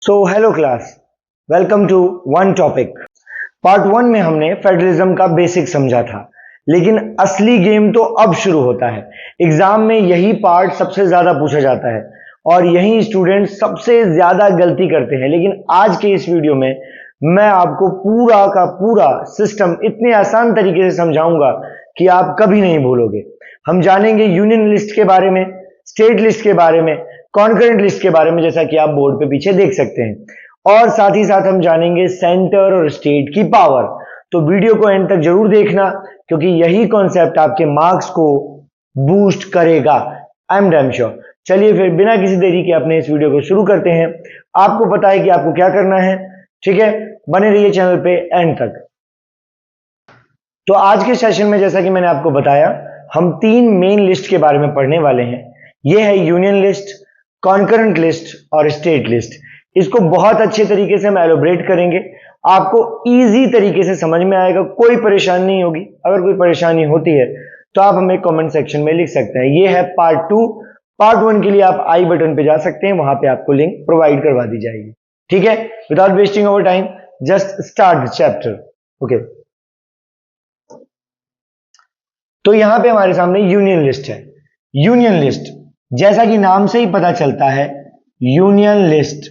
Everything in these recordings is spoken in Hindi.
So hello class, welcome to one topic. Part one में हमने फेडरलिज्म का बेसिक समझा था, लेकिन असली गेम तो अब शुरू होता है। एग्जाम में यही पार्ट सबसे ज्यादा पूछा जाता है और यही स्टूडेंट सबसे ज्यादा गलती करते हैं। लेकिन आज के इस वीडियो में मैं आपको पूरा का पूरा सिस्टम इतने आसान तरीके से समझाऊंगा कि आप कभी नहीं भूलोगे। हम जानेंगे यूनियन लिस्ट के बारे में, स्टेट लिस्ट के बारे में, कॉन्करेंट लिस्ट के बारे में, जैसा कि आप बोर्ड पे पीछे देख सकते हैं। और साथ ही साथ हम जानेंगे सेंटर और स्टेट की पावर। तो वीडियो को एंड तक जरूर देखना, क्योंकि यही कॉन्सेप्ट आपके मार्क्स को बूस्ट करेगा। I am damn sure. चलिए फिर बिना किसी देरी के अपने इस वीडियो को शुरू करते हैं। आपको पता है कि आपको क्या करना है, ठीक है? बने रहिए चैनल पे एंड तक। तो आज के सेशन में जैसा कि मैंने आपको बताया, हम तीन मेन लिस्ट के बारे में पढ़ने वाले हैं। यह है यूनियन लिस्ट, कॉन्करेंट लिस्ट और स्टेट लिस्ट। इसको बहुत अच्छे तरीके से हम एलोबरेट करेंगे, आपको इजी तरीके से समझ में आएगा, कोई परेशानी नहीं होगी। अगर कोई परेशानी होती है तो आप हमें कमेंट सेक्शन में लिख सकते हैं। ये है पार्ट टू। पार्ट वन के लिए आप आई बटन पे जा सकते हैं, वहां पे आपको लिंक प्रोवाइड करवा दी जाएगी, ठीक है? Without wasting our time, just start the chapter. Okay, तो यहां पे हमारे सामने यूनियन लिस्ट है। यूनियन लिस्ट जैसा कि नाम से ही पता चलता है, यूनियन लिस्ट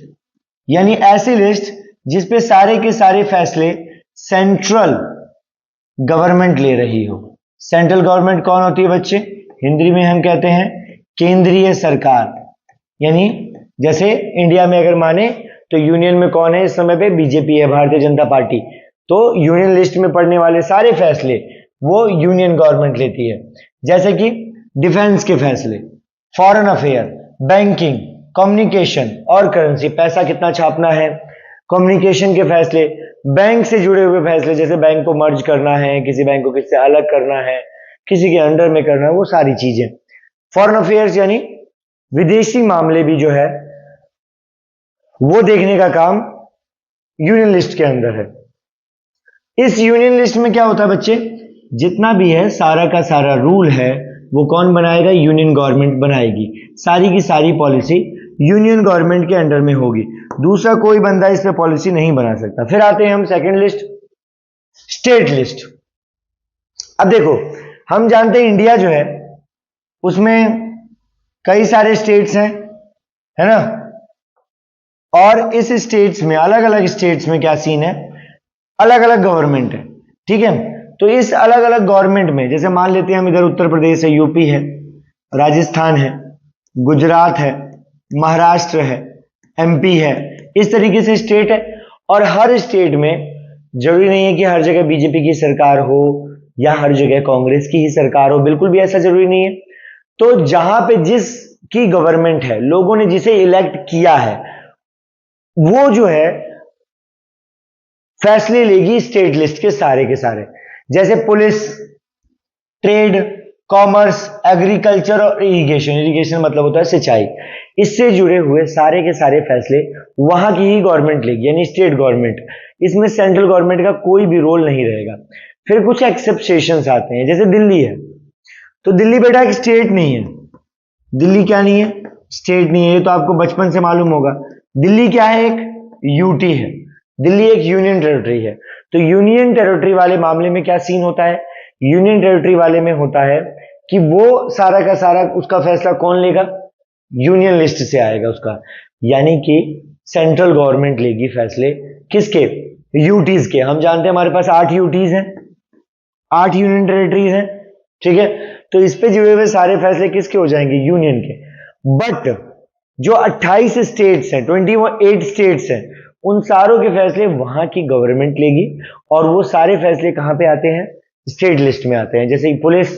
यानी ऐसी लिस्ट जिसपे सारे के सारे फैसले सेंट्रल गवर्नमेंट ले रही हो। सेंट्रल गवर्नमेंट कौन होती है बच्चे? हिंदी में हम कहते हैं केंद्रीय सरकार। यानी जैसे इंडिया में अगर माने तो यूनियन में कौन है इस समय पे? बीजेपी है, भारतीय जनता पार्टी। तो यूनियन लिस्ट में पड़ने वाले सारे फैसले वो यूनियन गवर्नमेंट लेती है। जैसे कि डिफेंस के फैसले, फॉरेन अफेयर, बैंकिंग, कम्युनिकेशन और करेंसी, पैसा कितना छापना है, कम्युनिकेशन के फैसले, बैंक से जुड़े हुए फैसले, जैसे बैंक को मर्ज करना है, किसी बैंक को किससे अलग करना है, किसी के अंडर में करना है, वो सारी चीजें। फॉरेन अफेयर्स यानी विदेशी मामले भी जो है वो देखने का काम यूनियन लिस्ट के अंदर है। इस यूनियन लिस्ट में क्या होता है बच्चे? जितना भी है सारा का सारा रूल है वो कौन बनाएगा? यूनियन गवर्नमेंट बनाएगी। सारी की सारी पॉलिसी यूनियन गवर्नमेंट के अंडर में होगी, दूसरा कोई बंदा इस पे पॉलिसी नहीं बना सकता। फिर आते हैं हम सेकंड लिस्ट, स्टेट लिस्ट। अब देखो, हम जानते हैं इंडिया जो है उसमें कई सारे स्टेट्स हैं, है ना? और इस स्टेट्स में, अलग अलग स्टेट्स में क्या सीन है? अलग अलग गवर्नमेंट है, ठीक है? तो इस अलग अलग गवर्नमेंट में, जैसे मान लेते हैं हम इधर उत्तर प्रदेश है, यूपी है, राजस्थान है, गुजरात है, महाराष्ट्र है, एमपी है, इस तरीके से स्टेट है। और हर स्टेट में जरूरी नहीं है कि हर जगह बीजेपी की सरकार हो या हर जगह कांग्रेस की ही सरकार हो, बिल्कुल भी ऐसा जरूरी नहीं है। तो जहां पे जिसकी गवर्नमेंट है, लोगों ने जिसे इलेक्ट किया है, वो जो है फैसले लेगी स्टेट लिस्ट के सारे। जैसे पुलिस, ट्रेड, कॉमर्स, एग्रीकल्चर और इरिगेशन। इरिगेशन मतलब होता है सिंचाई। इससे जुड़े हुए सारे के सारे फैसले वहां की ही गवर्नमेंट लेगी, यानी स्टेट गवर्नमेंट। इसमें सेंट्रल गवर्नमेंट का कोई भी रोल नहीं रहेगा। फिर कुछ एक्सेप्शंस आते हैं, जैसे दिल्ली है। तो दिल्ली बेटा एक स्टेट नहीं है। दिल्ली क्या नहीं है? स्टेट नहीं है। ये तो आपको बचपन से मालूम होगा। दिल्ली क्या है? एक यूटी है। दिल्ली एक यूनियन टेरिटरी है। तो यूनियन टेरिटरी वाले मामले में क्या सीन होता है? यूनियन टेरिटरी वाले में होता है कि वो सारा का सारा उसका फैसला कौन लेगा? यूनियन लिस्ट से आएगा उसका, यानी कि सेंट्रल गवर्नमेंट लेगी फैसले किसके? यूटीज के। हम जानते हैं हमारे पास 8 यूटीज हैं, 8 यूनियन टेरिटरीज हैं, ठीक है? तो इस पे जुड़े हुए सारे फैसले किसके हो जाएंगे? यूनियन के। बट जो 28 स्टेट्स हैं, 28 स्टेट्स हैं, उन सारों के फैसले वहां की गवर्नमेंट लेगी। और वो सारे फैसले कहां पे आते हैं? स्टेट लिस्ट में आते हैं। जैसे पुलिस,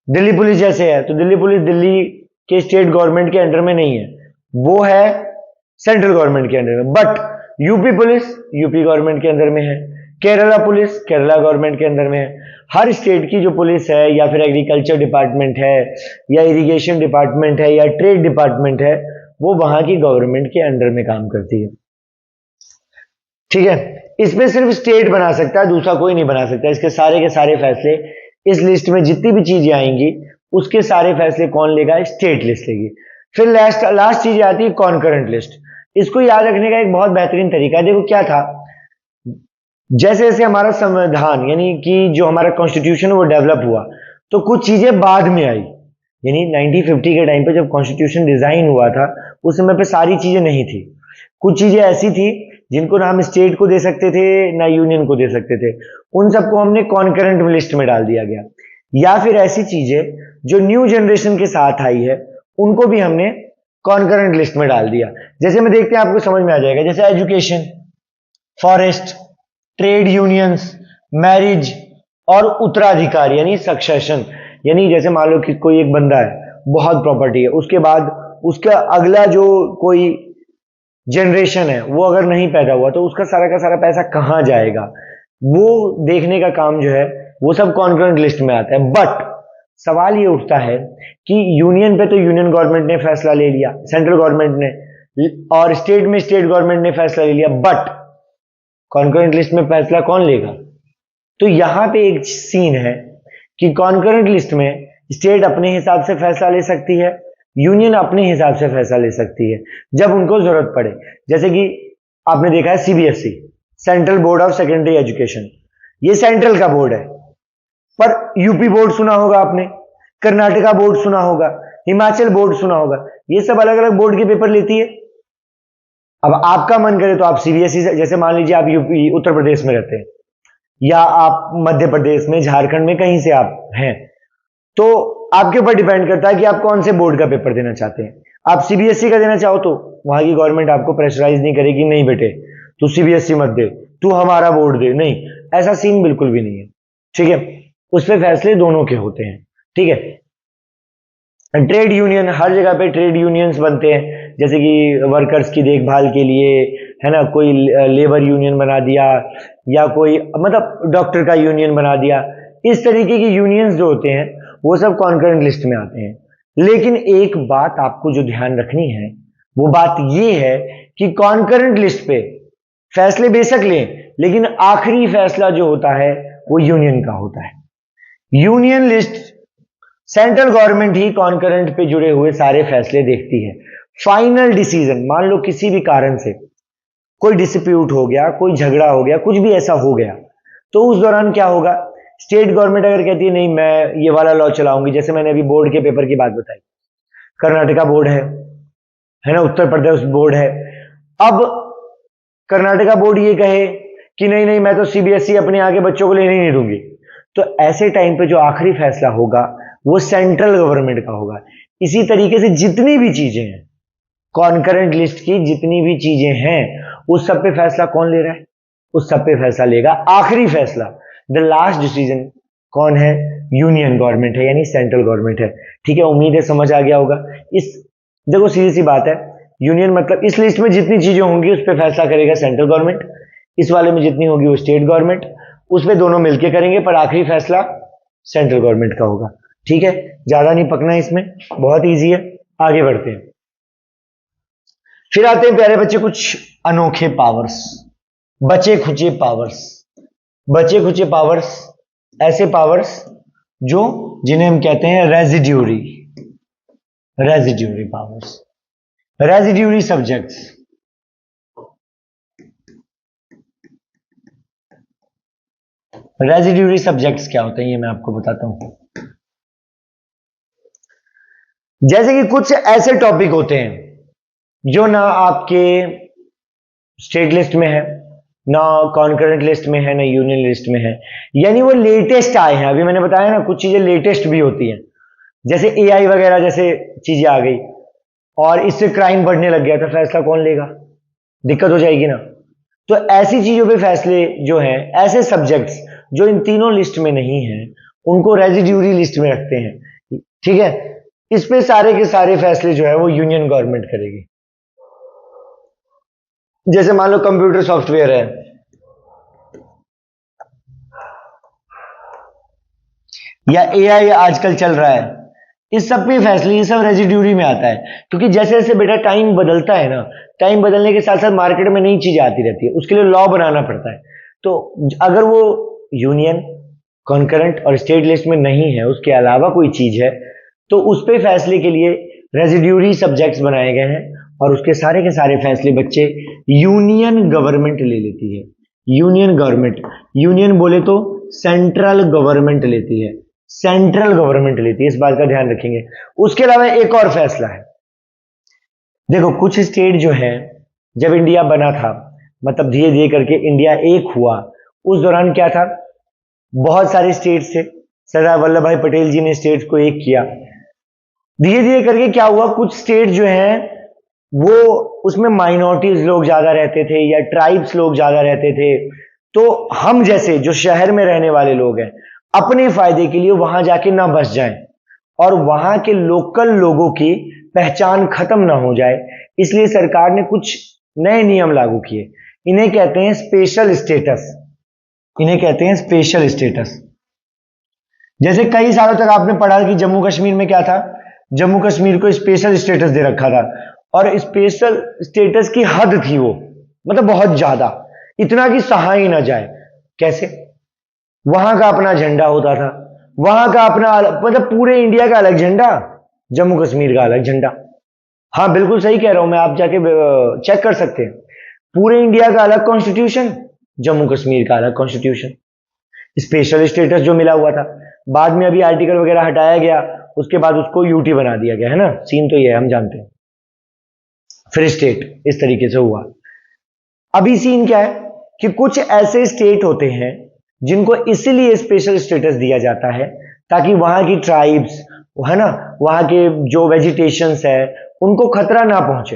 दिल्ली पुलिस जैसे है, तो दिल्ली पुलिस दिल्ली के स्टेट गवर्नमेंट के अंडर में नहीं है, वो है सेंट्रल गवर्नमेंट के अंडर में। But UP police UP government के अंदर में है, केरला पुलिस केरला गवर्नमेंट के अंदर में है। हर स्टेट की जो पुलिस है, या फिर एग्रीकल्चर डिपार्टमेंट है, या इरिगेशन डिपार्टमेंट है, या ट्रेड डिपार्टमेंट है, वो वहां की गवर्नमेंट के अंडर में काम करती है, ठीक है? इसमें सिर्फ स्टेट बना सकता है, दूसरा कोई नहीं बना सकता। इसके सारे के सारे फैसले, इस लिस्ट में जितनी भी चीजें आएंगी उसके सारे फैसले कौन लेगा? स्टेट लिस्ट लेगी। फिर लास्ट चीज आती है कॉन्करेंट लिस्ट। इसको याद रखने का एक बहुत बेहतरीन तरीका है। देखो क्या था, जैसे जैसे हमारा संविधान यानी कि जो हमारा कॉन्स्टिट्यूशन वो डेवलप हुआ, तो कुछ चीजें बाद में आई। यानी 1950 के टाइम पे जब कॉन्स्टिट्यूशन डिजाइन हुआ था, उस समय पे सारी चीजें नहीं थी। कुछ चीजें ऐसी थी जिनको ना हम स्टेट को दे सकते थे ना यूनियन को दे सकते थे, उन सबको हमने कॉन्करेंट लिस्ट में डाल दिया गया। या फिर ऐसी चीजें जो न्यू जनरेशन के साथ आई है, उनको भी हमने कॉन्करेंट लिस्ट में डाल दिया। जैसे में देखते हैं, आपको समझ में आ जाएगा। जैसे education, forest, trade unions, marriage और उत्तराधिकार यानी सक्सेशन। यानी जैसे मान लो कि कोई एक बंदा है, बहुत प्रॉपर्टी है, उसके बाद उसका अगला जो कोई जनरेशन है वो अगर नहीं पैदा हुआ तो उसका सारा का सारा पैसा कहां जाएगा, वो देखने का काम जो है वो सब कॉन्करेंट लिस्ट में आता है। बट सवाल ये उठता है कि यूनियन पे तो यूनियन गवर्नमेंट ने फैसला ले लिया, सेंट्रल गवर्नमेंट ने, और स्टेट में स्टेट गवर्नमेंट ने फैसला ले लिया, बट कॉन्करेंट लिस्ट में फैसला कौन लेगा? तो यहां पे एक सीन है कि कॉन्करेंट लिस्ट में स्टेट अपने हिसाब से फैसला ले सकती है, यूनियन अपने हिसाब से फैसला ले सकती है जब उनको जरूरत पड़े। जैसे कि आपने देखा है CBSE, central board of secondary education, ये सेंट्रल का बोर्ड है। पर यूपी बोर्ड सुना होगा आपने, कर्नाटका बोर्ड सुना होगा, हिमाचल बोर्ड सुना होगा, ये सब अलग अलग बोर्ड के पेपर लेती है। अब आपका मन करे तो आप सीबीएसई से, जैसे मान लीजिए आप यूपी उत्तर प्रदेश में रहते हैं, या आप मध्य प्रदेश में, झारखंड में, कहीं से आप हैं, तो आपके ऊपर डिपेंड करता है कि आप कौन से बोर्ड का पेपर देना चाहते हैं। आप सीबीएसई का देना चाहो तो वहां की गवर्नमेंट आपको प्रेशराइज नहीं करेगी, नहीं बेटे तू सीबीएसई मत दे, तू हमारा बोर्ड दे, नहीं, ऐसा सीन बिल्कुल भी नहीं है। ठीक है, उस पर फैसले दोनों के होते हैं। ठीक है, ट्रेड यूनियन, हर जगह पे ट्रेड यूनियंस बनते हैं, जैसे कि वर्कर्स की देखभाल के लिए, है ना, कोई लेबर यूनियन बना दिया, या कोई मतलब डॉक्टर का यूनियन बना दिया। इस तरीके की यूनियंस जो होते हैं वो सब कॉन्करेंट लिस्ट में आते हैं। लेकिन एक बात आपको जो ध्यान रखनी है वो बात ये है कि कॉन्करेंट लिस्ट पे फैसले बेशक लें, लेकिन आखिरी फैसला जो होता है वो यूनियन का होता है। यूनियन लिस्ट सेंट्रल गवर्नमेंट ही कॉन्करेंट पे जुड़े हुए सारे फैसले देखती है। फाइनल डिसीजन, मान लो किसी भी कारण से कोई डिस्प्यूट हो गया, कोई झगड़ा हो गया, कुछ भी ऐसा हो गया, तो उस दौरान क्या होगा? स्टेट गवर्नमेंट अगर कहती है नहीं मैं ये वाला लॉ चलाऊंगी, जैसे मैंने अभी बोर्ड के पेपर की बात बताई, कर्नाटका बोर्ड है ना, उत्तर प्रदेश बोर्ड है। अब कर्नाटका बोर्ड ये कहे कि नहीं नहीं मैं तो सीबीएसई अपने आगे बच्चों को लेने ही नहीं दूंगी, तो ऐसे टाइम पे जो आखिरी फैसला होगा वो सेंट्रल गवर्नमेंट का होगा। इसी तरीके से जितनी भी चीजें हैं, कॉन्करेंट लिस्ट की जितनी भी चीजें हैं, उस सब पे फैसला कौन ले रहा है? उस सब पे फैसला लेगा आखिरी फैसला, द लास्ट डिसीजन कौन है? यूनियन गवर्नमेंट है, यानी सेंट्रल गवर्नमेंट है। ठीक है, उम्मीद है समझ आ गया होगा। इस देखो सीधी सी बात है, यूनियन मतलब इस लिस्ट में जितनी चीजें होंगी उस पर फैसला करेगा सेंट्रल गवर्नमेंट, इस वाले में जितनी होगी वो स्टेट गवर्नमेंट, उस पर दोनों मिलकर करेंगे, पर आखिरी फैसला सेंट्रल गवर्नमेंट का होगा। ठीक है, ज्यादा नहीं पकना इसमें, बहुत ईजी है। आगे बढ़ते हैं, फिर आते हैं प्यारे बच्चे कुछ अनोखे पावर्स, बचे खुचे पावर्स। बचे खुचे पावर्स, ऐसे पावर्स जो जिन्हें हम कहते हैं residuary, residuary powers, residuary subjects. Residuary subjects क्या होते हैं ये मैं आपको बताता हूं। जैसे कि कुछ ऐसे टॉपिक होते हैं जो ना आपके स्टेट लिस्ट में है, ना कॉन्करेंट लिस्ट में है, ना यूनियन लिस्ट में है, यानी वो लेटेस्ट आए हैं। अभी मैंने बताया ना कुछ चीजें लेटेस्ट भी होती हैं, जैसे एआई वगैरह जैसे चीजें आ गई और इससे क्राइम बढ़ने लग गया, तो फैसला कौन लेगा? दिक्कत हो जाएगी ना। तो ऐसी चीजों पे फैसले जो हैं, ऐसे सब्जेक्ट्स जो इन तीनों लिस्ट में नहीं है, उनको रेजिड्यूरी लिस्ट में रखते हैं। ठीक है, इस पे सारे के सारे फैसले जो है वो यूनियन गवर्नमेंट करेगी। जैसे मान लो कंप्यूटर सॉफ्टवेयर है, या एआई आजकल चल रहा है, इस सब पे फैसले ये सब रेजिड्यूरी में आता है। क्योंकि जैसे जैसे बेटा टाइम बदलता है ना, टाइम बदलने के साथ साथ मार्केट में नई चीजें आती रहती है, उसके लिए लॉ बनाना पड़ता है। तो अगर वो यूनियन, कॉन्करेंट और स्टेट लिस्ट में नहीं है, उसके अलावा कोई चीज है, तो उस पे फैसले के लिए रेजिड्यूरी सब्जेक्ट्स बनाए गए हैं और उसके सारे के सारे फैसले बच्चे यूनियन गवर्नमेंट ले लेती है। यूनियन गवर्नमेंट, यूनियन बोले तो सेंट्रल गवर्नमेंट लेती है, सेंट्रल गवर्नमेंट लेती है, इस बात का ध्यान रखेंगे। उसके अलावा एक और फैसला है, देखो कुछ स्टेट जो है जब इंडिया बना था, मतलब धीरे धीरे करके इंडिया एक हुआ, उस दौरान क्या था, बहुत सारे स्टेट्स थे, सरदार वल्लभ भाई पटेल जी ने स्टेट्स को एक किया। धीरे धीरे करके क्या हुआ, कुछ स्टेट जो है वो उसमें माइनॉरिटीज लोग ज्यादा रहते थे या ट्राइब्स लोग ज्यादा रहते थे, तो हम जैसे जो शहर में रहने वाले लोग हैं अपने फायदे के लिए वहां जाके ना बस जाएं और वहां के लोकल लोगों की पहचान खत्म ना हो जाए, इसलिए सरकार ने कुछ नए नियम लागू किए। इन्हें कहते हैं स्पेशल स्टेटस, इन्हें कहते हैं स्पेशल स्टेटस। जैसे कई सालों तक आपने पढ़ा कि जम्मू कश्मीर में क्या था, जम्मू कश्मीर को स्पेशल स्टेटस दे रखा था और स्पेशल स्टेटस की हद थी वो, मतलब बहुत ज्यादा, इतना कि सहा ही ना जाए। कैसे, वहां का अपना झंडा होता था, वहां का अपना मतलब पूरे इंडिया का अलग झंडा, जम्मू कश्मीर का अलग झंडा। हाँ बिल्कुल सही कह रहा हूं मैं, आप जाके चेक कर सकते हैं। पूरे इंडिया का अलग कॉन्स्टिट्यूशन, जम्मू कश्मीर का अलग कॉन्स्टिट्यूशन। स्पेशल स्टेटस जो मिला हुआ था, बाद में अभी आर्टिकल वगैरह हटाया गया, उसके बाद उसको यूटी बना दिया गया है ना, सीन तो ये है हम जानते हैं। फ्री स्टेट इस तरीके से हुआ। अभी सीन क्या है कि कुछ ऐसे स्टेट होते हैं जिनको इसीलिए स्पेशल स्टेटस दिया जाता है ताकि वहां की ट्राइब्स है ना, वहां के जो वेजिटेशंस है उनको खतरा ना पहुंचे,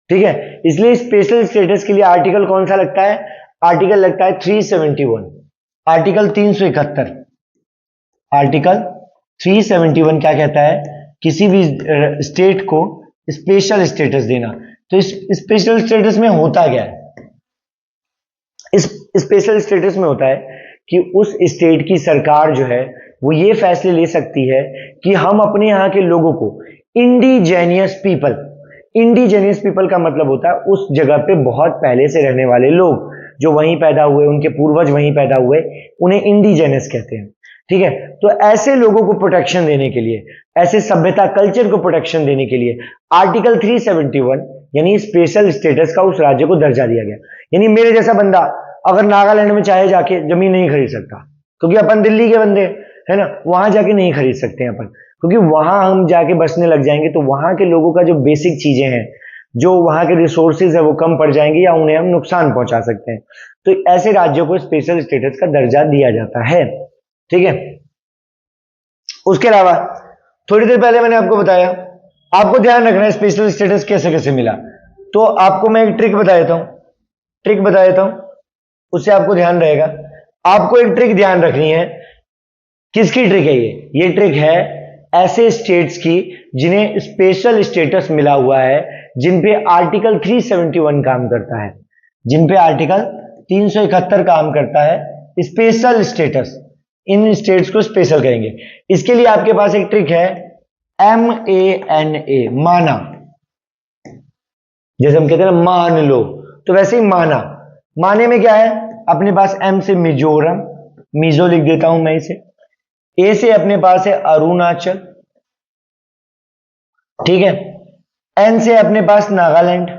ठीक है। इसलिए स्पेशल स्टेटस के लिए आर्टिकल कौन सा लगता है, आर्टिकल लगता है 371, आर्टिकल 371। आर्टिकल 371 क्या कहता है, किसी भी स्टेट को स्पेशल स्टेटस देना। तो इस स्पेशल स्टेटस में होता क्या है, इस स्पेशल स्टेटस में होता है कि उस स्टेट की सरकार जो है वो ये फैसले ले सकती है कि हम अपने यहां के लोगों को इंडिजेनियस पीपल, इंडिजेनियस पीपल का मतलब होता है उस जगह पे बहुत पहले से रहने वाले लोग जो वहीं पैदा हुए, उनके पूर्वज वहीं पैदा हुए, उन्हें इंडिजेनियस कहते हैं, ठीक है। तो ऐसे लोगों को प्रोटेक्शन देने के लिए, ऐसे सभ्यता कल्चर को प्रोटेक्शन देने के लिए आर्टिकल 371 यानी स्पेशल स्टेटस का उस राज्य को दर्जा दिया गया। यानी मेरे जैसा बंदा अगर नागालैंड में चाहे जाके जमीन नहीं खरीद सकता, क्योंकि अपन दिल्ली के बंदे है ना, वहां जाके नहीं खरीद सकते हैं अपन, क्योंकि वहां हम जाके बसने लग जाएंगे तो वहां के लोगों का जो बेसिक चीजें हैं, जो वहां के रिसोर्सेज है वो कम पड़ जाएंगे या उन्हें हम नुकसान पहुंचा सकते हैं। तो ऐसे राज्यों को स्पेशल स्टेटस का दर्जा दिया जाता है, ठीक है। उसके अलावा थोड़ी देर पहले मैंने आपको बताया, आपको ध्यान रखना है स्पेशल स्टेटस कैसे कैसे मिला, तो आपको मैं एक ट्रिक बता देता हूं, ट्रिक बता देता हूं, उससे आपको ध्यान रहेगा। आपको एक ट्रिक ध्यान रखनी है, किसकी ट्रिक है ये ट्रिक है ऐसे स्टेट्स की जिन्हें स्पेशल स्टेटस मिला हुआ है, जिन पे आर्टिकल 371 काम करता है, जिन पे आर्टिकल 371 काम करता है, स्पेशल स्टेटस, इन स्टेट्स को स्पेशल करेंगे। इसके लिए आपके पास एक ट्रिक है MANA, माना, जैसे हम कहते हैं ना मान लो, तो वैसे ही माना। माने में क्या है, अपने पास M से मिजोरम, मिजो लिख देता हूं मैं इसे, A से अपने पास है अरुणाचल, ठीक है, N से अपने पास नागालैंड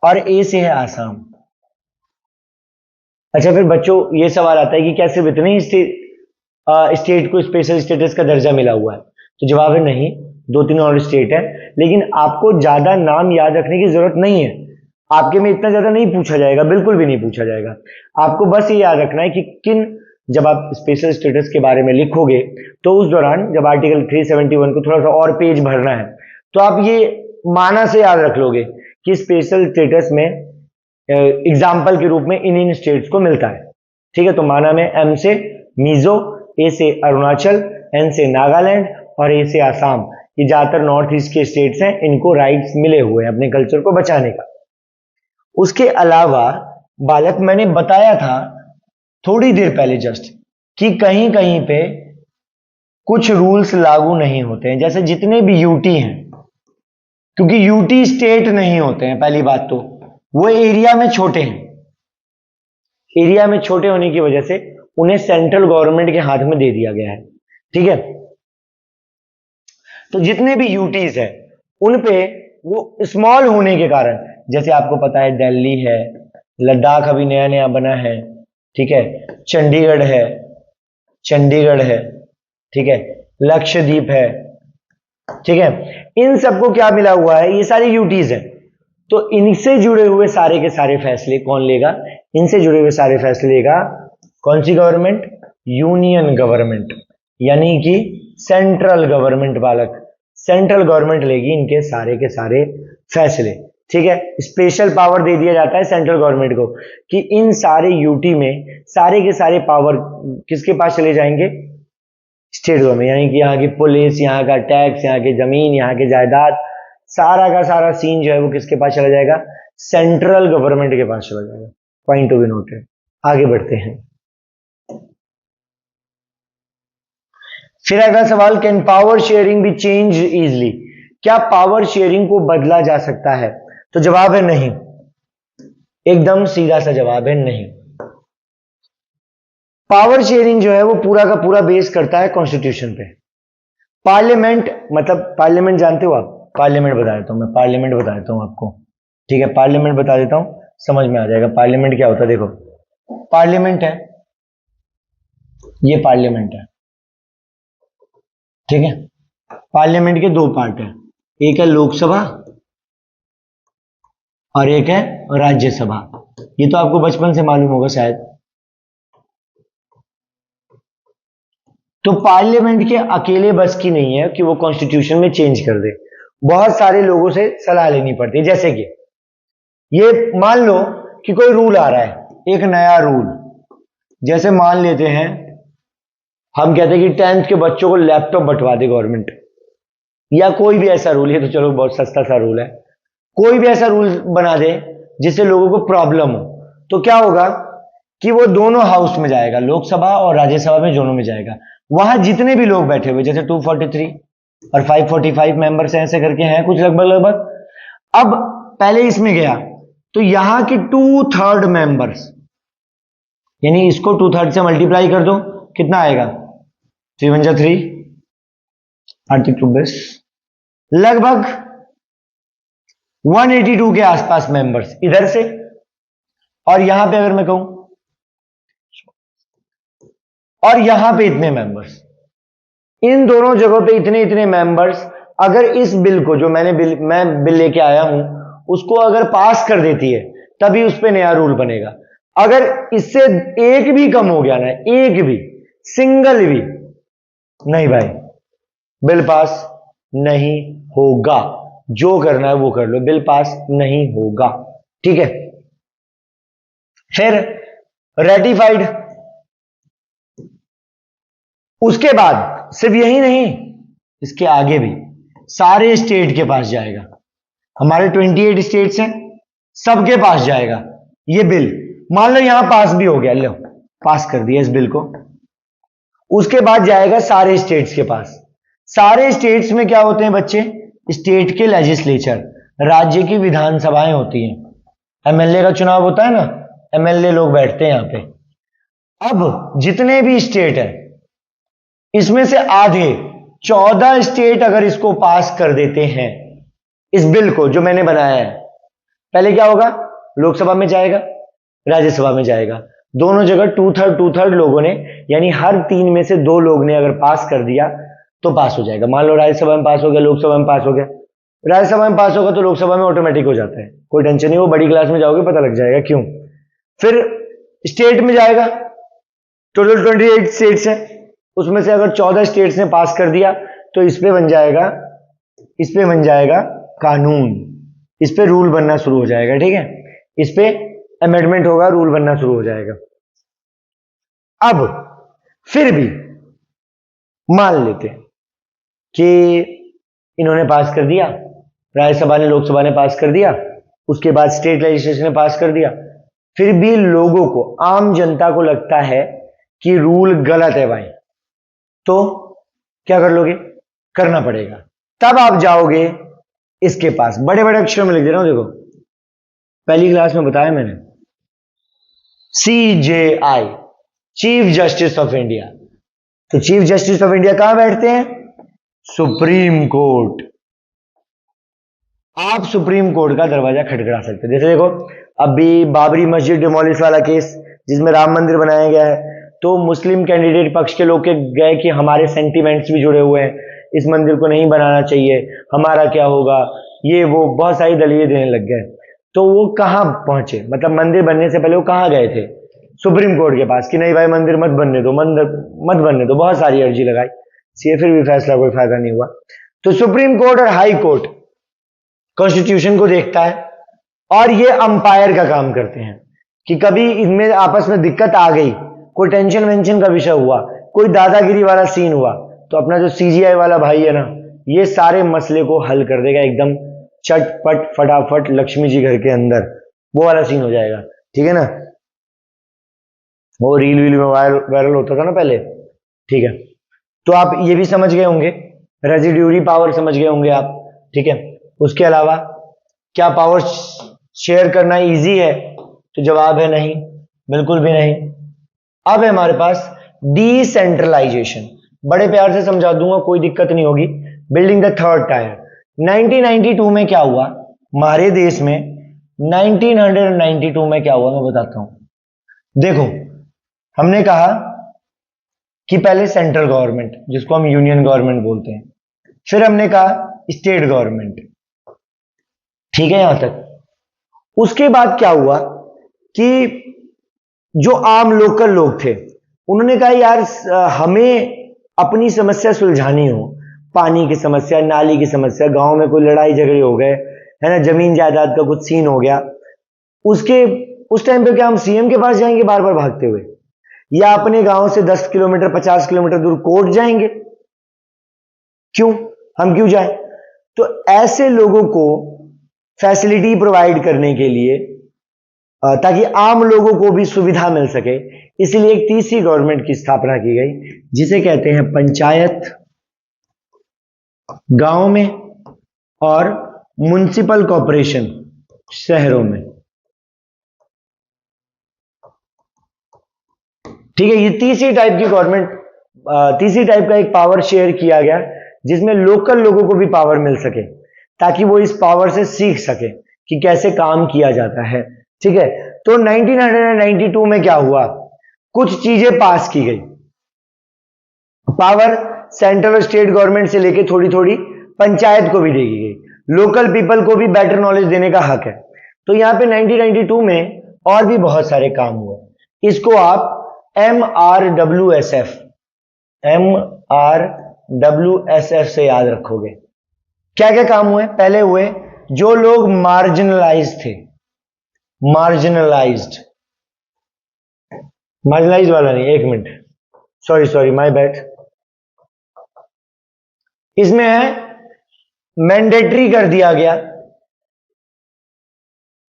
और A से है आसाम। अच्छा फिर बच्चों ये सवाल आता है कि क्या सिर्फ इतने ही स्टेट को स्पेशल स्टेटस का दर्जा मिला हुआ है, तो जवाब है नहीं, 2-3 और स्टेट है, लेकिन आपको ज्यादा नाम याद रखने की जरूरत नहीं है, आपके में इतना ज्यादा नहीं पूछा जाएगा, बिल्कुल भी नहीं पूछा जाएगा। आपको बस ये याद रखना है कि किन, जब आप स्पेशल स्टेटस के बारे में लिखोगे तो उस दौरान जब आर्टिकल 371 को थोड़ा सा और पेज भरना है तो आप ये माना से याद रख लोगे कि स्पेशल स्टेटस में एग्जाम्पल के रूप में इन स्टेट्स को मिलता है, ठीक है। तो माना में M से मिजो, A से अरुणाचल, N से नागालैंड और A से आसाम, ये ज्यादातर नॉर्थ ईस्ट के स्टेट्स हैं, इनको राइट्स मिले हुए हैं अपने कल्चर को बचाने का। उसके अलावा बालक मैंने बताया था थोड़ी देर पहले जस्ट कि कहीं कहीं पे कुछ रूल्स लागू नहीं होते हैं, जैसे जितने भी यूटी हैं, क्योंकि यूटी स्टेट नहीं होते हैं, पहली बात तो वो एरिया में छोटे हैं, एरिया में छोटे होने की वजह से उन्हें सेंट्रल गवर्नमेंट के हाथ में दे दिया गया है, ठीक है। तो जितने भी यूटीज है उन पे वो स्मॉल होने के कारण, जैसे आपको पता है दिल्ली है, लद्दाख अभी नया नया बना है, ठीक है, चंडीगढ़ है, चंडीगढ़ है, ठीक है, लक्षद्वीप है, ठीक है, इन सबको क्या मिला हुआ है, ये सारे यूटीज हैं। तो इनसे जुड़े हुए सारे के सारे फैसले कौन लेगा, इनसे जुड़े हुए सारे फैसले लेगा कौन सी गवर्नमेंट, यूनियन गवर्नमेंट, यानी कि सेंट्रल गवर्नमेंट बालक, सेंट्रल गवर्नमेंट लेगी इनके सारे के सारे फैसले, ठीक है। स्पेशल पावर दे दिया जाता है सेंट्रल गवर्नमेंट को कि इन सारे यूटी में सारे के सारे पावर किसके पास चले जाएंगे, स्टेट गवर्नमेंट, यानी कि यहाँ की पुलिस, यहाँ का टैक्स, यहाँ की जमीन, यहाँ की जायदाद, सारा का सारा सीन जो है वो किसके पास चला जाएगा, सेंट्रल गवर्नमेंट के पास चला जाएगा। Point to be noted. आगे बढ़ते हैं। फिर अगला सवाल, can power sharing B change easily, क्या पावर शेयरिंग को बदला जा सकता है? तो जवाब है नहीं, एकदम सीधा सा जवाब है नहीं। पावर शेयरिंग जो है वो पूरा का पूरा बेस करता है कॉन्स्टिट्यूशन पे। पार्लियामेंट, मतलब पार्लियामेंट जानते हो आप, पार्लियामेंट बता देता हूं मैं, पार्लियामेंट बता देता हूं आपको, ठीक है, पार्लियामेंट बता देता हूं, समझ में आ जाएगा पार्लियामेंट क्या होता है। देखो पार्लियामेंट है, ये पार्लियामेंट है, ठीक है। पार्लियामेंट के दो पार्ट है, एक है लोकसभा और एक है राज्यसभा। ये तो आपको बचपन से मालूम होगा शायद। तो पार्लियामेंट के अकेले बस की नहीं है कि वो कॉन्स्टिट्यूशन में चेंज कर दे, बहुत सारे लोगों से सलाह लेनी पड़ती है। जैसे कि ये मान लो कि कोई रूल आ रहा है, एक नया रूल, जैसे मान लेते हैं हम कहते हैं कि 10th के बच्चों को लैपटॉप बंटवा दे गवर्नमेंट, या कोई भी ऐसा रूल है, तो चलो बहुत सस्ता सा रूल है, कोई भी ऐसा रूल बना दे जिससे लोगों को प्रॉब्लम हो, तो क्या होगा कि वो दोनों हाउस में जाएगा, लोकसभा और राज्यसभा में, दोनों में जाएगा। वहां जितने भी लोग बैठे हुए, जैसे 243 और 545 मेंबर्स ऐसे करके हैं कुछ लगभग लगभग। अब पहले इसमें गया तो यहां के 2/3 मेंबर्स, यानी इसको 2/3 से मल्टीप्लाई कर दो, कितना आएगा, 3 8 24, लगभग 182 के आसपास मेंबर्स इधर से। और यहां पे अगर मैं कहूं, और यहां पे इतने मेंबर्स, इन दोनों जगहों पे इतने इतने मेंबर्स, अगर इस बिल को जो मैं बिल लेके आया हूं उसको अगर पास कर देती है, तभी उस पर नया रूल बनेगा। अगर इससे एक भी कम हो गया ना, एक भी सिंगल भी, नहीं भाई, बिल पास नहीं होगा। जो करना है वो कर लो, बिल पास नहीं होगा, ठीक है। फिर रेटिफाइड, उसके बाद सिर्फ यही नहीं, इसके आगे भी सारे स्टेट के पास जाएगा। हमारे 28 स्टेट्स हैं, सबके पास जाएगा ये बिल। मान लो यहां पास भी हो गया, लो पास कर दिया इस बिल को, उसके बाद जाएगा सारे स्टेट्स के पास। सारे स्टेट्स में क्या होते हैं बच्चे, स्टेट के लेजिस्लेचर, राज्य की विधानसभाएं होती हैं। एमएलए का चुनाव होता है ना, एमएलए लोग बैठते हैं यहां पे। अब जितने भी स्टेट है, इसमें से आधे 14 स्टेट अगर इसको पास कर देते हैं, इस बिल को जो मैंने बनाया है, पहले क्या होगा, लोकसभा में जाएगा, राज्यसभा में जाएगा, दोनों जगह 2/3 लोगों ने, यानी हर 3 में से 2 लोग ने अगर पास कर दिया तो पास हो जाएगा। मान लो राज्यसभा में पास हो गया, लोकसभा में पास हो गया, राज्यसभा में पास होगा तो लोकसभा में ऑटोमेटिक हो जाता है, कोई टेंशन नहीं, वो बड़ी क्लास में जाओगे पता लग जाएगा क्यों। फिर स्टेट में जाएगा, टोटल 28 स्टेट्स है, उसमें से अगर 14 स्टेट्स ने पास कर दिया तो इस पे बन जाएगा कानून, इस पे रूल बनना शुरू हो जाएगा, ठीक है, इस पे अमेंडमेंट होगा, रूल बनना शुरू हो जाएगा। अब फिर भी मान लेते हैं कि इन्होंने पास कर दिया, राज्यसभा ने, लोकसभा ने पास कर दिया, उसके बाद स्टेट लेजिस्लेशन ने पास कर दिया, फिर भी लोगों को, आम जनता को लगता है कि रूल गलत है भाई, तो क्या कर लोगे, करना पड़ेगा। तब आप जाओगे इसके पास, बड़े बड़े अक्षरों में लिख दे रहा हूं, देखो पहली क्लास में बताया मैंने, CJI, chief justice of India. तो चीफ जस्टिस ऑफ इंडिया कहां बैठते हैं, सुप्रीम कोर्ट, आप सुप्रीम कोर्ट का दरवाजा खटखटा सकते हैं। जैसे देखो अभी बाबरी मस्जिद डिमोलिश वाला केस जिसमें राम मंदिर बनाया गया है, तो मुस्लिम कैंडिडेट पक्ष के लोग के गए कि हमारे सेंटिमेंट्स भी जुड़े हुए हैं, इस मंदिर को नहीं बनाना चाहिए, हमारा क्या होगा, ये वो बहुत सारी दलीलें देने लग गए। तो वो कहां पहुंचे, मतलब मंदिर बनने से पहले वो कहां गए थे, सुप्रीम कोर्ट के पास कि नहीं भाई मंदिर मत बनने दो, मंदिर मत बनने दो। बहुत सारी अर्जी लगाई, फिर भी फैसला कोई फायदा नहीं हुआ। तो सुप्रीम कोर्ट और हाई कोर्ट कॉन्स्टिट्यूशन को देखता है और ये अंपायर का काम करते हैं कि कभी इनमें आपस में दिक्कत आ गई, कोई टेंशन वेंशन का विषय हुआ, कोई दादागिरी वाला सीन हुआ, तो अपना जो सीजीआई वाला भाई है ना, ये सारे मसले को हल कर देगा एकदम चटपट फटाफट, लक्ष्मी जी घर के अंदर, वो वाला सीन हो जाएगा। ठीक है ना, वो रील वील में वायरल होता था ना पहले। ठीक है, तो आप ये भी समझ गए होंगे, रेजिड्यूरी पावर समझ गए होंगे आप। ठीक है, उसके अलावा क्या पावर शेयर करना इजी है, तो जवाब है नहीं, बिल्कुल भी नहीं। अब है हमारे पास डिसेंट्रलाइजेशन, बड़े प्यार से समझा दूंगा, कोई दिक्कत नहीं होगी। बिल्डिंग द थर्ड टायर, 1992 में क्या हुआ हमारे देश में, 1992 में क्या हुआ मैं बताता हूं। देखो हमने कहा कि पहले सेंट्रल गवर्नमेंट, जिसको हम यूनियन गवर्नमेंट बोलते हैं, फिर हमने कहा स्टेट गवर्नमेंट। ठीक है यहां तक। उसके बाद क्या हुआ कि जो आम लोकल लोग थे उन्होंने कहा यार हमें अपनी समस्या सुलझानी हो, पानी की समस्या, नाली की समस्या, गांव में कोई लड़ाई झगड़े हो गए है ना, जमीन जायदाद का कुछ सीन हो गया, उस टाइम पे क्या हम सीएम के पास जाएंगे बार बार भागते हुए, या अपने गांव से 10 किलोमीटर 50 किलोमीटर दूर कोर्ट जाएंगे? क्यों, हम क्यों जाएं? तो ऐसे लोगों को फैसिलिटी प्रोवाइड करने के लिए, ताकि आम लोगों को भी सुविधा मिल सके, इसलिए एक तीसरी गवर्नमेंट की स्थापना की गई जिसे कहते हैं पंचायत, गांव में, और म्युनिसिपल कॉर्पोरेशन शहरों में। ठीक है, ये तीसरी टाइप की गवर्नमेंट, तीसरी टाइप का एक पावर शेयर किया गया जिसमें लोकल लोगों को भी पावर मिल सके, ताकि वो इस पावर से सीख सके कि कैसे काम किया जाता है। ठीक है, तो 1992 में क्या हुआ, कुछ चीजें पास की गई, पावर सेंट्रल और स्टेट गवर्नमेंट से लेके थोड़ी थोड़ी पंचायत को भी दी गई, लोकल पीपल को भी बेटर नॉलेज देने का हक है। तो यहां पे 1992 में और भी बहुत सारे काम हुए, इसको आप MRWSF से याद रखोगे। क्या क्या काम हुए? पहले हुए जो लोग मार्जिनलाइज थे, मार्जिनलाइज्ड वाला नहीं, एक मिनट, सॉरी माय बैड, इसमें है मैंडेटरी कर दिया गया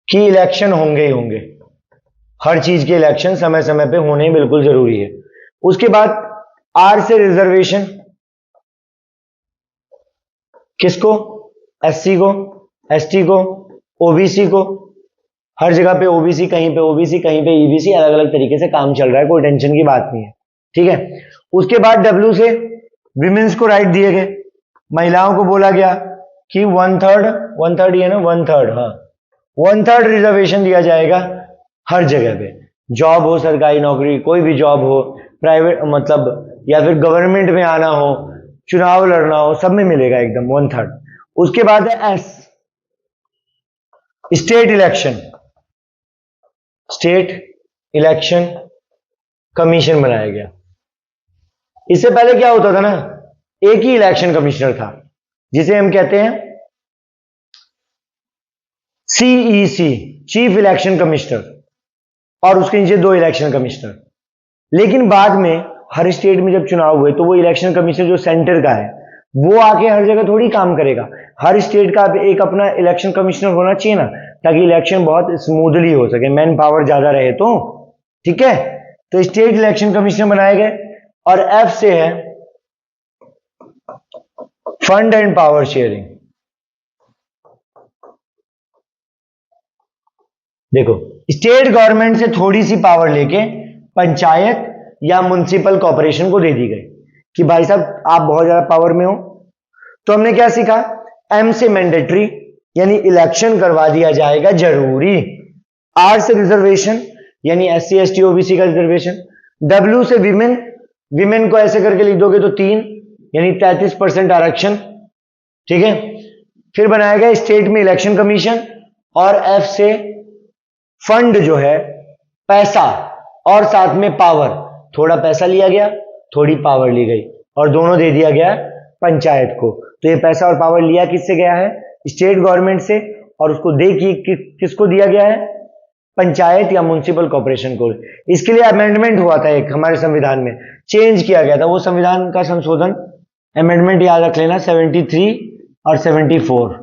कि इलेक्शन होंगे ही होंगे, हर चीज के इलेक्शन समय समय पे होने बिल्कुल जरूरी है। उसके बाद आर से रिजर्वेशन, किसको? एससी को, एसटी को, ओबीसी को, हर जगह पे ओबीसी, कहीं पे ओबीसी, कहीं पे ईबीसी, अलग अलग तरीके से काम चल रहा है, कोई टेंशन की बात नहीं है। ठीक है, उसके बाद डब्ल्यू से विमेंस को राइट दिए गए, महिलाओं को बोला गया कि 1/3 ये ना 1/3, हाँ 1/3 रिजर्वेशन दिया जाएगा हर जगह पे, जॉब हो, सरकारी नौकरी, कोई भी जॉब हो, प्राइवेट मतलब, या फिर गवर्नमेंट में आना हो, चुनाव लड़ना हो, सब में मिलेगा एकदम 1/3। उसके बाद है एस, स्टेट इलेक्शन कमीशन बनाया गया। इससे पहले क्या होता था ना, एक ही इलेक्शन कमिश्नर था जिसे हम कहते हैं CEC, चीफ इलेक्शन कमिश्नर, और उसके नीचे 2 इलेक्शन कमिश्नर। लेकिन बाद में हर स्टेट में जब चुनाव हुए तो वो इलेक्शन कमिश्नर जो सेंटर का है वो आके हर जगह थोड़ी काम करेगा, हर स्टेट का एक अपना इलेक्शन कमिश्नर होना चाहिए ना, ताकि इलेक्शन बहुत स्मूथली हो सके, मैन पावर ज्यादा रहे तो। ठीक है, तो स्टेट इलेक्शन कमिश्नर बनाए गए। और एफ से है फंड एंड पावर शेयरिंग। देखो स्टेट गवर्नमेंट से थोड़ी सी पावर लेके पंचायत या म्युनिसिपल कॉर्पोरेशन को दे दी गई कि भाई साहब आप बहुत ज्यादा पावर में हो। तो हमने क्या सीखा, एम से मैंडेटरी, यानी इलेक्शन करवा दिया जाएगा जरूरी। आर से रिजर्वेशन यानी SC ST OBC का रिजर्वेशन। W से विमेन, विमेन को ऐसे करके लिख दोगे तो 3 यानी 33% आरक्षण, ठीक है। फिर बनाया गया स्टेट में इलेक्शन कमीशन। और F से फंड जो है पैसा और साथ में पावर, थोड़ा पैसा लिया गया थोड़ी पावर ली गई और दोनों दे दिया गया पंचायत को। तो ये पैसा और पावर लिया किससे गया है? स्टेट गवर्नमेंट से, और उसको दे किसको दिया गया है? पंचायत या म्युनिसिपल कॉर्पोरेशन को। इसके लिए अमेंडमेंट हुआ था एक हमारे संविधान में, चेंज किया गया था। वो संविधान का संशोधन अमेंडमेंट याद रख लेना, 73 और 74।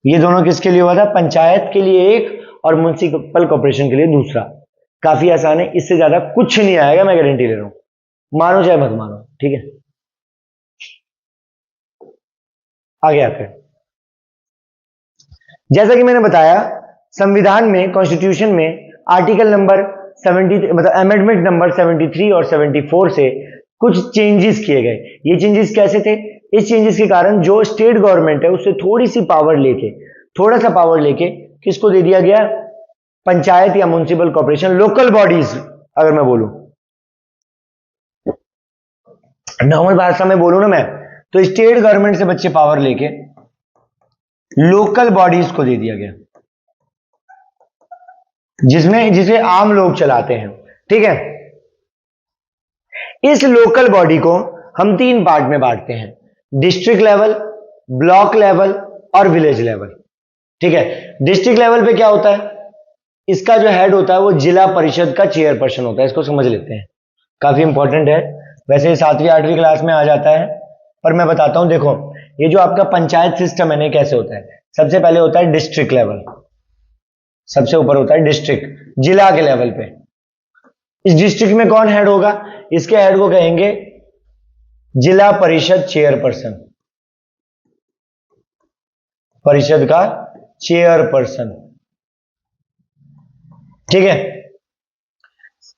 ये दोनों किसके लिए हुआ था? पंचायत के लिए एक और म्युनिसिपल कॉर्पोरेशन के लिए दूसरा। काफी आसान है, इससे ज्यादा कुछ नहीं आएगा, मैं गारंटी ले रहा हूं, मानो चाहे मत मानो, ठीक है। आगे आकर जैसा कि मैंने बताया, संविधान में, कॉन्स्टिट्यूशन में आर्टिकल नंबर 70 मतलब अमेंडमेंट नंबर 73 और 74 से कुछ चेंजेस किए गए। ये चेंजेस कैसे थे? इस चेंजेस के कारण जो स्टेट गवर्नमेंट है उससे थोड़ी सी पावर लेके, थोड़ा सा पावर लेके किसको दे दिया गया? पंचायत या म्युनिसिपल कॉर्पोरेशन, लोकल बॉडीज। अगर मैं बोलूं नॉर्मल भाषा में बोलूं ना मैं, तो स्टेट गवर्नमेंट से बच्चे पावर लेके लोकल बॉडीज को दे दिया गया, जिसे आम लोग चलाते हैं, ठीक है। इस लोकल बॉडी को हम 3 पार्ट में बांटते हैं, डिस्ट्रिक्ट लेवल, ब्लॉक लेवल और विलेज लेवल, ठीक है। डिस्ट्रिक्ट लेवल पे क्या होता है? इसका जो हेड होता है वो जिला परिषद का चेयरपर्सन होता है। इसको समझ लेते हैं, काफी इंपॉर्टेंट है। वैसे 7वीं 8वीं क्लास में आ जाता है, पर मैं बताता हूं। देखो, ये जो आपका पंचायत सिस्टम है ना, कैसे होता है? सबसे पहले होता है डिस्ट्रिक्ट लेवल, सबसे ऊपर होता है डिस्ट्रिक्ट, जिला के लेवल पे। इस डिस्ट्रिक्ट में कौन हेड होगा? इसके हेड को कहेंगे जिला परिषद चेयरपर्सन, परिषद का चेयरपर्सन, ठीक है।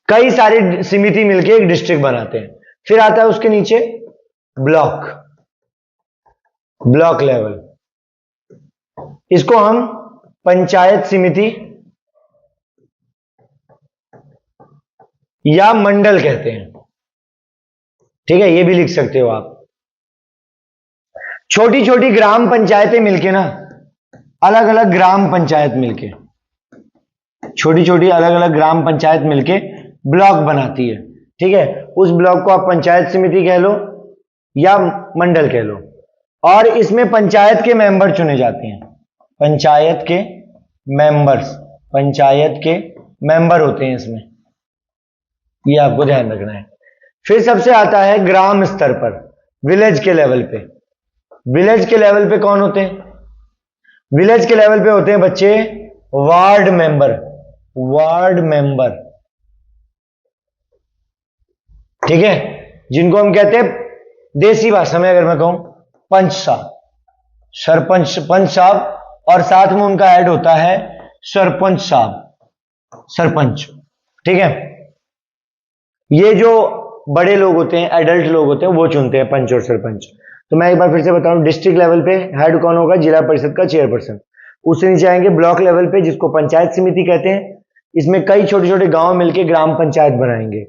कई सारी समिति मिलकर एक डिस्ट्रिक्ट बनाते हैं। फिर आता है उसके नीचे ब्लॉक, ब्लॉक लेवल। इसको हम पंचायत समिति या मंडल कहते हैं, ठीक है। ये भी लिख सकते हो आप। छोटी छोटी ग्राम पंचायतें मिलके ना, अलग अलग ग्राम पंचायत मिलके, छोटी छोटी अलग अलग ग्राम पंचायत मिलके ब्लॉक बनाती है, ठीक है। उस ब्लॉक को आप पंचायत समिति कह लो या मंडल कह लो। और इसमें पंचायत के मेंबर चुने जाते हैं, पंचायत के मेंबर्स, पंचायत के मेंबर होते हैं इसमें, ये आपको ध्यान रखना है। फिर सबसे आता है ग्राम स्तर पर, विलेज के लेवल पे। विलेज के लेवल पे कौन होते हैं? विलेज के लेवल पे होते हैं बच्चे वार्ड मेंबर, वार्ड मेंबर, ठीक है। जिनको हम कहते हैं देसी भाषा में अगर मैं कहूं पंच साहब, सरपंच, पंच साहब, और साथ में उनका ऐड होता है सरपंच साहब, सरपंच, ठीक है। ये जो बड़े लोग होते हैं, एडल्ट लोग होते हैं, वो चुनते हैं पंच और सरपंच। तो मैं एक बार फिर से बताऊं, डिस्ट्रिक्ट लेवल पे हेड कौन होगा? जिला परिषद का चेयरपर्सन। उससे नीचे आएंगे ब्लॉक लेवल पे, जिसको पंचायत समिति कहते हैं। इसमें कई छोटे छोटे गांव मिलकर ग्राम पंचायत बनाएंगे।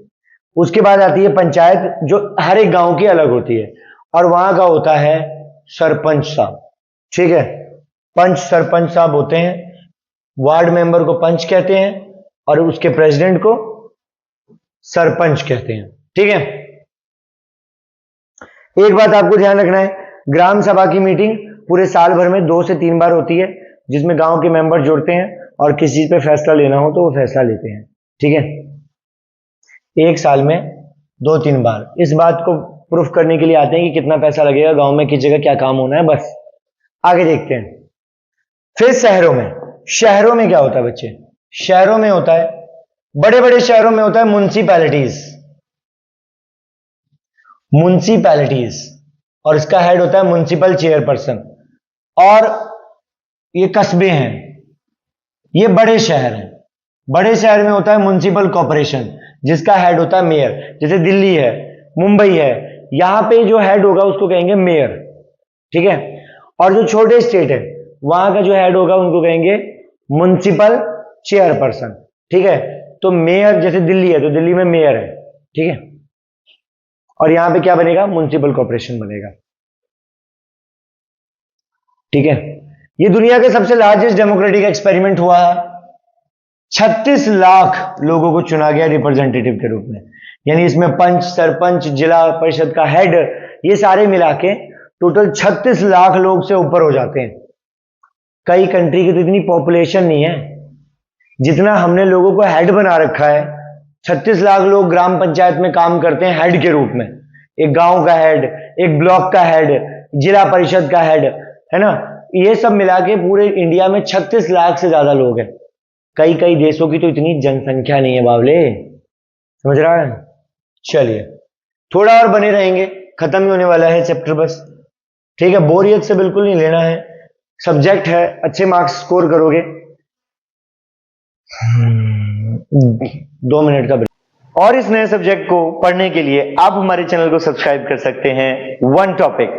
उसके बाद आती है पंचायत, जो हर एक गांव की अलग होती है, और वहां का होता है सरपंच साहब, ठीक है। पंच सरपंच साहब होते हैं। वार्ड मेंबर को पंच कहते हैं और उसके प्रेसिडेंट को सरपंच कहते हैं, ठीक है। एक बात आपको ध्यान रखना है, ग्राम सभा की मीटिंग पूरे साल भर में 2 से 3 बार होती है, जिसमें गांव के मेंबर जुड़ते हैं और किसी चीज पे फैसला लेना हो तो वो फैसला लेते हैं, ठीक है। एक साल में 2-3 बार। इस बात को प्रूफ करने के लिए आते हैं कि कितना पैसा लगेगा गांव में, किस जगह क्या काम होना है, बस। आगे देखते हैं। फिर शहरों में, शहरों में क्या होता है बच्चे? शहरों में होता है, बड़े बड़े शहरों में होता है म्युनिसिपैलिटीज, म्युनिसिपैलिटीज, और इसका हेड होता है म्युनिसिपल चेयरपर्सन। और ये कस्बे हैं, ये बड़े शहर हैं। बड़े शहर में होता है म्युनिसिपल कॉर्पोरेशन, जिसका हेड होता है मेयर। जैसे दिल्ली है, मुंबई है, यहां पे जो हेड होगा उसको कहेंगे मेयर, ठीक है। और जो छोटे स्टेट है वहां का जो हेड होगा उनको कहेंगे म्युनिसिपल चेयरपर्सन। ठीक है, तो मेयर जैसे दिल्ली है तो दिल्ली में मेयर है। ठीक है, और यहां पे क्या बनेगा, म्युनिसिपल कॉर्पोरेशन बनेगा। ठीक है, ये दुनिया के सबसे लार्जेस्ट डेमोक्रेटिक एक्सपेरिमेंट हुआ है। 36 लाख लोगों को चुना गया रिप्रेजेंटेटिव के रूप में, यानी इसमें पंच, सरपंच, जिला परिषद का हेड, ये सारे मिला के टोटल 36 लाख लोग से ऊपर हो जाते हैं। कई कंट्री की तो इतनी पॉपुलेशन नहीं है जितना हमने लोगों को हेड बना रखा है। 36 लाख लोग ग्राम पंचायत में काम करते हैं हेड के रूप में, एक गांव का हेड, एक ब्लॉक का हेड, जिला परिषद का हेड, है ना। ये सब मिला के पूरे इंडिया में 36 लाख से ज्यादा लोग हैं। कई कई देशों की तो इतनी जनसंख्या नहीं है बावले, समझ रहा है। चलिए थोड़ा और बने रहेंगे, खत्म ही होने वाला है चैप्टर बस। ठीक है, बोरियत से बिल्कुल नहीं लेना है, सब्जेक्ट है, अच्छे मार्क्स स्कोर करोगे। 2 मिनट का ब्रेक। और इस नए सब्जेक्ट को पढ़ने के लिए आप हमारे चैनल को सब्सक्राइब कर सकते हैं वन टॉपिक।